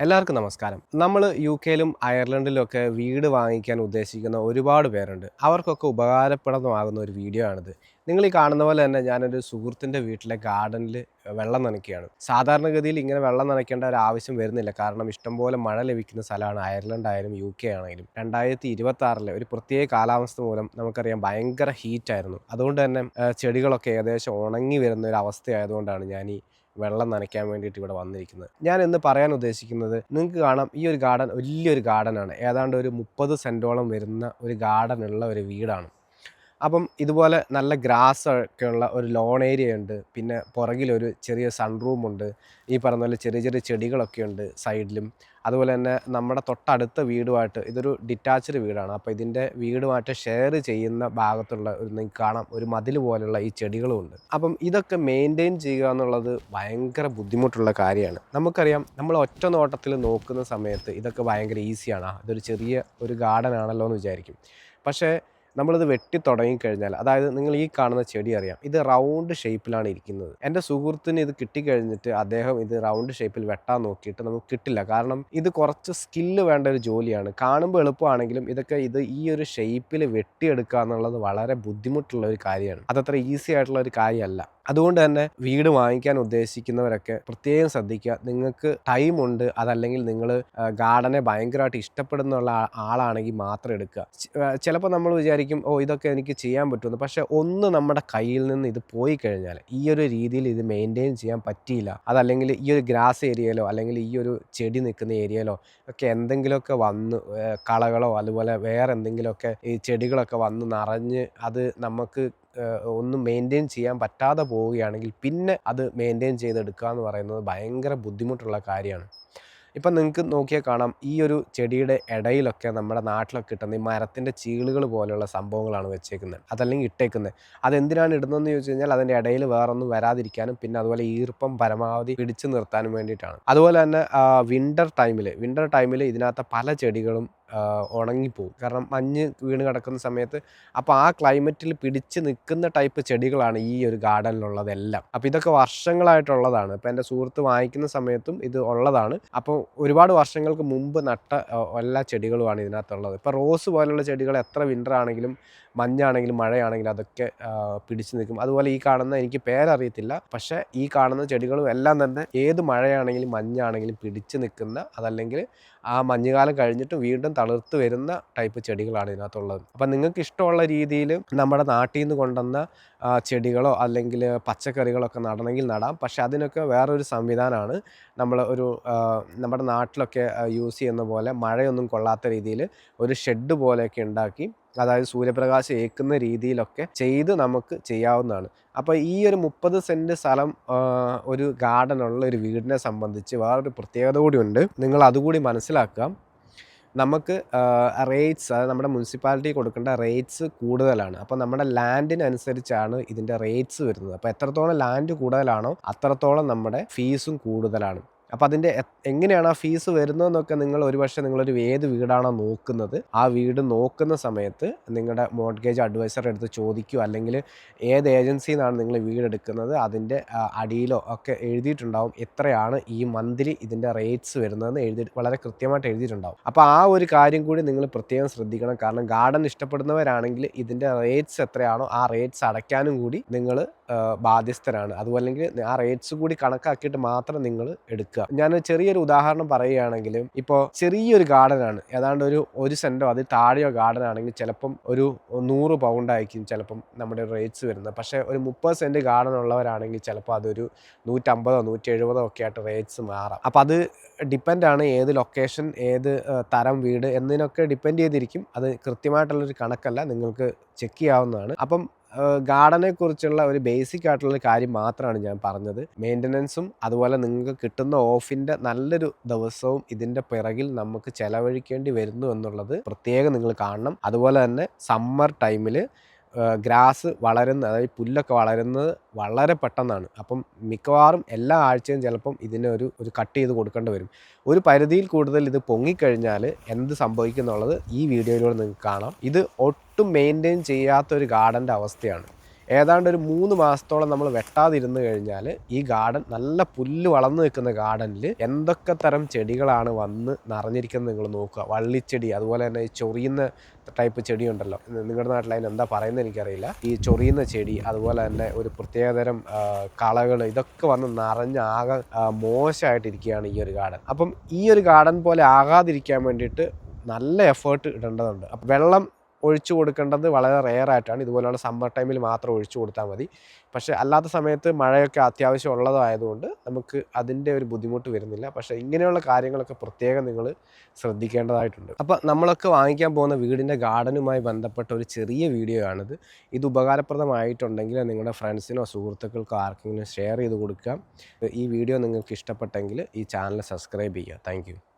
എല്ലാവർക്കും നമസ്കാരം. നമ്മൾ യുകെയിലും അയർലൻഡിലുമൊക്കെ വീട് വാങ്ങിക്കാൻ ഉദ്ദേശിക്കുന്ന ഒരുപാട് പേരുണ്ട്. അവർക്കൊക്കെ ഉപകാരപ്രദമാകുന്ന ഒരു വീഡിയോ ആണിത്. നിങ്ങൾ ഈ കാണുന്ന പോലെ തന്നെ ഞാനൊരു സുഹൃത്തിൻ്റെ വീട്ടിലെ ഗാർഡനിൽ വെള്ളം നനയ്ക്കുകയാണ്. സാധാരണഗതിയിൽ ഇങ്ങനെ വെള്ളം നനയ്ക്കേണ്ട ഒരു ആവശ്യം വരുന്നില്ല. കാരണം ഇഷ്ടംപോലെ മഴ ലഭിക്കുന്ന സ്ഥലമാണ് അയർലൻഡ് ആയാലും UK ആണെങ്കിലും. 2026 ഒരു പ്രത്യേക കാലാവസ്ഥ മൂലം നമുക്കറിയാം ഭയങ്കര ഹീറ്റായിരുന്നു. അതുകൊണ്ട് തന്നെ ചെടികളൊക്കെ ഏകദേശം ഉണങ്ങി വരുന്ന ഒരു അവസ്ഥയായതുകൊണ്ടാണ് ഞാൻ ഈ വെള്ളം നനയ്ക്കാൻ വേണ്ടിയിട്ട് ഇവിടെ വന്നിരിക്കുന്നത്. ഞാൻ ഇന്ന് പറയാൻ ഉദ്ദേശിക്കുന്നത്, നിങ്ങൾക്ക് കാണാം ഈ ഒരു ഗാർഡൻ വലിയൊരു ഗാർഡനാണ്. ഏതാണ്ട് ഒരു 30 സെൻറ്റോളം വരുന്ന ഒരു ഗാർഡൻ ഉള്ള ഒരു വീടാണ്. അപ്പം ഇതുപോലെ നല്ല ഗ്രാസ് ഒക്കെ ഉള്ള ഒരു ലോൺ ഏരിയ ഉണ്ട്. പിന്നെ പുറകിലൊരു ചെറിയ സൺറൂമുണ്ട്. ഈ പറഞ്ഞ പോലെ ചെറിയ ചെറിയ ചെടികളൊക്കെ ഉണ്ട് സൈഡിലും. അതുപോലെ തന്നെ നമ്മുടെ തൊട്ടടുത്ത വീടുമായിട്ട് ഇതൊരു ഡിറ്റാച്ച്ഡ് വീടാണ്. അപ്പോൾ ഇതിൻ്റെ വീടുമായിട്ട് ഷെയർ ചെയ്യുന്ന ഭാഗത്തുള്ള നിങ്ങൾക്ക് കാണാം ഒരു മതിൽ പോലുള്ള ഈ ചെടികളും ഉണ്ട്. അപ്പം ഇതൊക്കെ മെയിൻറ്റെയിൻ ചെയ്യുക എന്നുള്ളത് ഭയങ്കര ബുദ്ധിമുട്ടുള്ള കാര്യമാണ്. നമുക്കറിയാം നമ്മൾ ഒറ്റ നോട്ടത്തിൽ നോക്കുന്ന സമയത്ത് ഇതൊക്കെ ഭയങ്കര ഈസിയാണ്. ഇതൊരു ചെറിയ ഒരു ഗാർഡൻ ആണല്ലോ എന്ന് വിചാരിക്കും. പക്ഷേ നമ്മളിത് വെട്ടി തുടങ്ങിക്കഴിഞ്ഞാൽ, അതായത് നിങ്ങൾ ഈ കാണുന്ന ചെടി അറിയാം, ഇത് റൗണ്ട് ഷേപ്പിലാണ് ഇരിക്കുന്നത്. എൻ്റെ സുഹൃത്തിന് ഇത് കിട്ടിക്കഴിഞ്ഞിട്ട് അദ്ദേഹം ഇത് റൗണ്ട് ഷേപ്പിൽ വെട്ടാൻ നോക്കിയിട്ട് നമുക്ക് കിട്ടില്ല. കാരണം ഇത് കുറച്ച് സ്കില്ല് വേണ്ട ഒരു ജോലിയാണ്. കാണുമ്പോൾ എളുപ്പമാണെങ്കിലും ഇത് ഈ ഒരു ഷേപ്പിൽ വെട്ടിയെടുക്കുക എന്നുള്ളത് വളരെ ബുദ്ധിമുട്ടുള്ള ഒരു കാര്യമാണ്. അതത്ര ഈസി ആയിട്ടുള്ള ഒരു കാര്യമല്ല. അതുകൊണ്ട് തന്നെ വീട് വാങ്ങിക്കാൻ ഉദ്ദേശിക്കുന്നവരൊക്കെ പ്രത്യേകം ശ്രദ്ധിക്കുക. നിങ്ങൾക്ക് ടൈമുണ്ട്, അതല്ലെങ്കിൽ നിങ്ങൾ ഗാർഡനെ ഭയങ്കരമായിട്ട് ഇഷ്ടപ്പെടുന്നുള്ള ആളാണെങ്കിൽ മാത്രം എടുക്കുക. ചിലപ്പോൾ നമ്മൾ വിചാരിക്കും ഇതൊക്കെ എനിക്ക് ചെയ്യാൻ പറ്റുമെന്ന്. പക്ഷേ ഒന്ന് നമ്മുടെ കയ്യിൽ നിന്ന് ഇത് പോയി കഴിഞ്ഞാൽ, ഈ ഒരു രീതിയിൽ ഇത് മെയിൻറ്റെയിൻ ചെയ്യാൻ പറ്റിയില്ല, അതല്ലെങ്കിൽ ഈ ഒരു ഗ്രാസ് ഏരിയയിലോ അല്ലെങ്കിൽ ഈ ഒരു ചെടി നിൽക്കുന്ന ഏരിയയിലോ ഒക്കെ എന്തെങ്കിലുമൊക്കെ വന്ന് കളകളോ അതുപോലെ വേറെ എന്തെങ്കിലുമൊക്കെ ഈ ചെടികളൊക്കെ വന്ന് നിറഞ്ഞ് അത് നമുക്ക് ഒന്നും മെയിൻറ്റെയിൻ ചെയ്യാൻ പറ്റാതെ പോവുകയാണെങ്കിൽ പിന്നെ അത് മെയിൻറ്റെയിൻ ചെയ്തെടുക്കുക എന്ന് പറയുന്നത് ഭയങ്കര ബുദ്ധിമുട്ടുള്ള കാര്യമാണ്. ഇപ്പം നിങ്ങൾക്ക് നോക്കിയാൽ കാണാം, ഈ ഒരു ചെടിയുടെ ഇടയിലൊക്കെ നമ്മുടെ നാട്ടിലൊക്കെ കിട്ടുന്ന ഈ മരത്തിൻ്റെ ചീളുകൾ പോലെയുള്ള സംഭവങ്ങളാണ് വെച്ചേക്കുന്നത്, അതല്ലെങ്കിൽ ഇട്ടേക്കുന്നത്. അതെന്തിനാണ് ഇടുന്നതെന്ന് ചോദിച്ചു കഴിഞ്ഞാൽ അതിൻ്റെ ഇടയിൽ വേറൊന്നും വരാതിരിക്കാനും പിന്നെ അതുപോലെ ഈർപ്പം പരമാവധി പിടിച്ചു നിർത്താനും വേണ്ടിയിട്ടാണ്. അതുപോലെ തന്നെ വിൻ്റർ ടൈമിൽ ഇതിനകത്ത് പല ചെടികളും ഉണങ്ങിപ്പോവും. കാരണം മഞ്ഞ് വീണ് കിടക്കുന്ന സമയത്ത് അപ്പോൾ ആ ക്ലൈമറ്റിൽ പിടിച്ച് നിൽക്കുന്ന ടൈപ്പ് ചെടികളാണ് ഈ ഒരു ഗാർഡനിലുള്ളതെല്ലാം. അപ്പോൾ ഇതൊക്കെ വർഷങ്ങളായിട്ടുള്ളതാണ്. ഇപ്പോൾ എൻ്റെ സുഹൃത്ത് വാങ്ങിക്കുന്ന സമയത്തും ഇത് ഉള്ളതാണ്. അപ്പോൾ ഒരുപാട് വർഷങ്ങൾക്ക് മുമ്പ് നട്ട എല്ലാ ചെടികളുമാണ് ഇതിനകത്തുള്ളത്. ഇപ്പോൾ റോസ് പോലുള്ള ചെടികൾ എത്ര വിൻ്റർ ആണെങ്കിലും മഞ്ഞാണെങ്കിലും മഴയാണെങ്കിലും അതൊക്കെ പിടിച്ചു നിൽക്കും. അതുപോലെ ഈ കാണുന്ന, എനിക്ക് പേരറിയത്തില്ല, പക്ഷേ ഈ കാണുന്ന ചെടികളും എല്ലാം തന്നെ ഏത് മഴയാണെങ്കിലും മഞ്ഞാണെങ്കിലും പിടിച്ചു നിൽക്കുന്ന, അതല്ലെങ്കിൽ ആ മഞ്ഞുകാലം കഴിഞ്ഞിട്ട് വീണ്ടും തളിർത്ത് വരുന്ന ടൈപ്പ് ചെടികളാണ് ഇതിനകത്തുള്ളത്. അപ്പം നിങ്ങൾക്ക് ഇഷ്ടമുള്ള രീതിയിൽ നമ്മുടെ നാട്ടിൽ നിന്ന് കൊണ്ടുവന്ന ചെടികളോ അല്ലെങ്കിൽ പച്ചക്കറികളൊക്കെ നടണമെങ്കിൽ നടാം. പക്ഷെ അതിനൊക്കെ വേറൊരു സംവിധാനമാണ്. നമ്മുടെ നാട്ടിലൊക്കെ യൂസ് ചെയ്യുന്ന പോലെ മഴയൊന്നും കൊള്ളാത്ത രീതിയിൽ ഒരു ഷെഡ് പോലെയൊക്കെ ഉണ്ടാക്കി, അതായത് സൂര്യപ്രകാശം ഏൽക്കുന്ന രീതിയിലൊക്കെ ചെയ്ത് നമുക്ക് ചെയ്യാവുന്നതാണ്. അപ്പോൾ ഈ ഒരു 30 സെൻറ്റ് സ്ഥലം ഒരു ഗാർഡനുള്ള ഒരു വീടിനെ സംബന്ധിച്ച് വേറൊരു പ്രത്യേകത കൂടിയുണ്ട്. നിങ്ങൾ അതുകൂടി മനസ്സിലാക്കുക. നമുക്ക് റേറ്റ്സ്, അതായത് നമ്മുടെ മുനിസിപ്പാലിറ്റി കൊടുക്കേണ്ട റേറ്റ്സ് കൂടുതലാണ്. അപ്പോൾ നമ്മുടെ ലാൻഡിനനുസരിച്ചാണ് ഇതിൻ്റെ റേറ്റ്സ് വരുന്നത്. അപ്പോൾ എത്രത്തോളം ലാൻഡ് കൂടുതലാണോ അത്രത്തോളം നമ്മുടെ ഫീസും കൂടുതലാണ്. അപ്പോൾ അതിൻ്റെ എങ്ങനെയാണ് ആ ഫീസ് വരുന്നതെന്നൊക്കെ നിങ്ങളൊരു ഏത് വീടാണോ നോക്കുന്നത്, ആ വീട് നോക്കുന്ന സമയത്ത് നിങ്ങളുടെ മോർട്ട്ഗേജ് അഡ്വൈസറുടെ അടുത്ത് ചോദിക്കുക, അല്ലെങ്കിൽ ഏത് ഏജൻസിയിൽ നിന്നാണ് നിങ്ങൾ വീടെടുക്കുന്നത് അതിൻ്റെ അടിയിലോ ഒക്കെ എഴുതിയിട്ടുണ്ടാവും എത്രയാണ് ഈ മന്ത്ലി ഇതിൻ്റെ റേറ്റ്സ് വരുന്നതെന്ന് വളരെ കൃത്യമായിട്ട് എഴുതിയിട്ടുണ്ടാവും. അപ്പോൾ ആ ഒരു കാര്യം കൂടി നിങ്ങൾ പ്രത്യേകം ശ്രദ്ധിക്കണം. കാരണം ഗാർഡൻ ഇഷ്ടപ്പെടുന്നവരാണെങ്കിൽ ഇതിൻ്റെ റേറ്റ്സ് എത്രയാണോ ആ റേറ്റ്സ് അടയ്ക്കാനും കൂടി നിങ്ങൾ ബാധ്യസ്ഥരാണ്. അതുമല്ലെങ്കിൽ ആ റേറ്റ്സ് കൂടി കണക്കാക്കിയിട്ട് മാത്രം നിങ്ങൾ എടുക്കുക. ഞാൻ ചെറിയൊരു ഉദാഹരണം പറയുകയാണെങ്കിൽ, ഇപ്പോൾ ചെറിയൊരു ഗാർഡനാണ്, ഏതാണ്ട് ഒരു സെൻറ്റോ അതിൽ താഴെയോ ഗാർഡൻ ആണെങ്കിൽ ചിലപ്പം ഒരു 100 പൗണ്ടായിരിക്കും ചിലപ്പം നമ്മുടെ റേറ്റ്സ് വരുന്നത്. പക്ഷേ ഒരു 30 സെൻറ്റ് ഗാർഡൻ ഉള്ളവരാണെങ്കിൽ ചിലപ്പോൾ അതൊരു 150 170 ഒക്കെ ആയിട്ട് റേറ്റ്സ് മാറാം. അപ്പം അത് ഡിപ്പെൻഡാണ് ഏത് ലൊക്കേഷൻ, ഏത് തരം വീട് എന്നതിനൊക്കെ ഡിപ്പെൻഡ് ചെയ്തിരിക്കും. അത് കൃത്യമായിട്ടുള്ളൊരു കണക്കല്ല, നിങ്ങൾക്ക് ചെക്ക് ചെയ്യാവുന്നതാണ്. അപ്പം ഗാർഡനെ കുറിച്ചുള്ള ഒരു ബേസിക് ആയിട്ടുള്ള കാര്യം മാത്രമാണ് ഞാൻ പറഞ്ഞത്. മെയിൻ്റനൻസും അതുപോലെ നിങ്ങൾക്ക് കിട്ടുന്ന ഓഫിൻ്റെ നല്ലൊരു ദിവസവും ഇതിൻ്റെ പിറകിൽ നമുക്ക് ചെലവഴിക്കേണ്ടി വരുന്നു എന്നുള്ളത് പ്രത്യേകം നിങ്ങൾ കാണണം. അതുപോലെ തന്നെ സമ്മർ ടൈമിൽ ഗ്രാസ് അതായത് പുല്ലൊക്കെ വളരുന്നത് വളരെ പെട്ടെന്നാണ്. അപ്പം മിക്കവാറും എല്ലാ ആഴ്ചയും ചിലപ്പം ഇതിനെ ഒരു കട്ട് ചെയ്ത് കൊടുക്കേണ്ടി വരും. ഒരു പരിധിയിൽ കൂടുതൽ ഇത് പൊങ്ങിക്കഴിഞ്ഞാൽ എന്ത് സംഭവിക്കും എന്നുള്ളത് ഈ വീഡിയോയിലൂടെ നിങ്ങൾക്ക് കാണാം. ഇത് ഒട്ടും മെയിൻറ്റെയിൻ ചെയ്യാത്തൊരു ഗാർഡൻ്റെ അവസ്ഥയാണ്. ഏതാണ്ട് ഒരു 3 മാസത്തോളം നമ്മൾ വെട്ടാതിരുന്ന് കഴിഞ്ഞാൽ ഈ ഗാർഡൻ നല്ല പുല്ല് വളർന്നു നിൽക്കുന്ന ഗാർഡനിൽ എന്തൊക്കെ തരം ചെടികളാണ് വന്ന് നിറഞ്ഞിരിക്കുന്നത് നിങ്ങൾ നോക്കുക. വള്ളിച്ചെടി, അതുപോലെ തന്നെ ഈ ചൊറിയുന്ന ടൈപ്പ് ചെടി ഉണ്ടല്ലോ, നിങ്ങളുടെ നാട്ടിൽ അതിന് എന്താ പറയുന്നത് എനിക്കറിയില്ല. ഈ ചൊറിയുന്ന ചെടി, അതുപോലെ തന്നെ ഒരു പ്രത്യേകതരം കളകൾ, ഇതൊക്കെ വന്ന് നിറഞ്ഞ് ആകെ മോശമായിട്ടിരിക്കുകയാണ് ഈ ഒരു ഗാർഡൻ. അപ്പം ഈ ഒരു ഗാർഡൻ പോലെ ആകാതിരിക്കാൻ വേണ്ടിയിട്ട് നല്ല എഫേർട്ട് ഇടേണ്ടതുണ്ട്. അപ്പം വെള്ളം ഒഴിച്ചു കൊടുക്കേണ്ടത് വളരെ റെയറായിട്ടാണ്. ഇതുപോലെയുള്ള സമ്മർ ടൈമിൽ മാത്രം ഒഴിച്ചു കൊടുത്താൽ മതി. പക്ഷേ അല്ലാത്ത സമയത്ത് മഴയൊക്കെ അത്യാവശ്യം ഉള്ളതായതുകൊണ്ട് നമുക്ക് അതിൻ്റെ ഒരു ബുദ്ധിമുട്ട് വരുന്നില്ല. പക്ഷേ ഇങ്ങനെയുള്ള കാര്യങ്ങളൊക്കെ പ്രത്യേകം നിങ്ങൾ ശ്രദ്ധിക്കേണ്ടതായിട്ടുണ്ട്. അപ്പോൾ നമ്മളൊക്കെ വാങ്ങിക്കാൻ പോകുന്ന വീടിൻ്റെ ഗാർഡനുമായി ബന്ധപ്പെട്ട ഒരു ചെറിയ വീഡിയോ ആണിത്. ഇത് ഉപകാരപ്രദമായിട്ടുണ്ടെങ്കിൽ നിങ്ങളുടെ ഫ്രണ്ട്സിനോ സുഹൃത്തുക്കൾക്കോ ആർക്കെങ്കിലും ഷെയർ ചെയ്ത് കൊടുക്കാം. ഈ വീഡിയോ നിങ്ങൾക്ക് ഇഷ്ടപ്പെട്ടെങ്കിൽ ഈ ചാനൽ സബ്സ്ക്രൈബ് ചെയ്യുക. താങ്ക്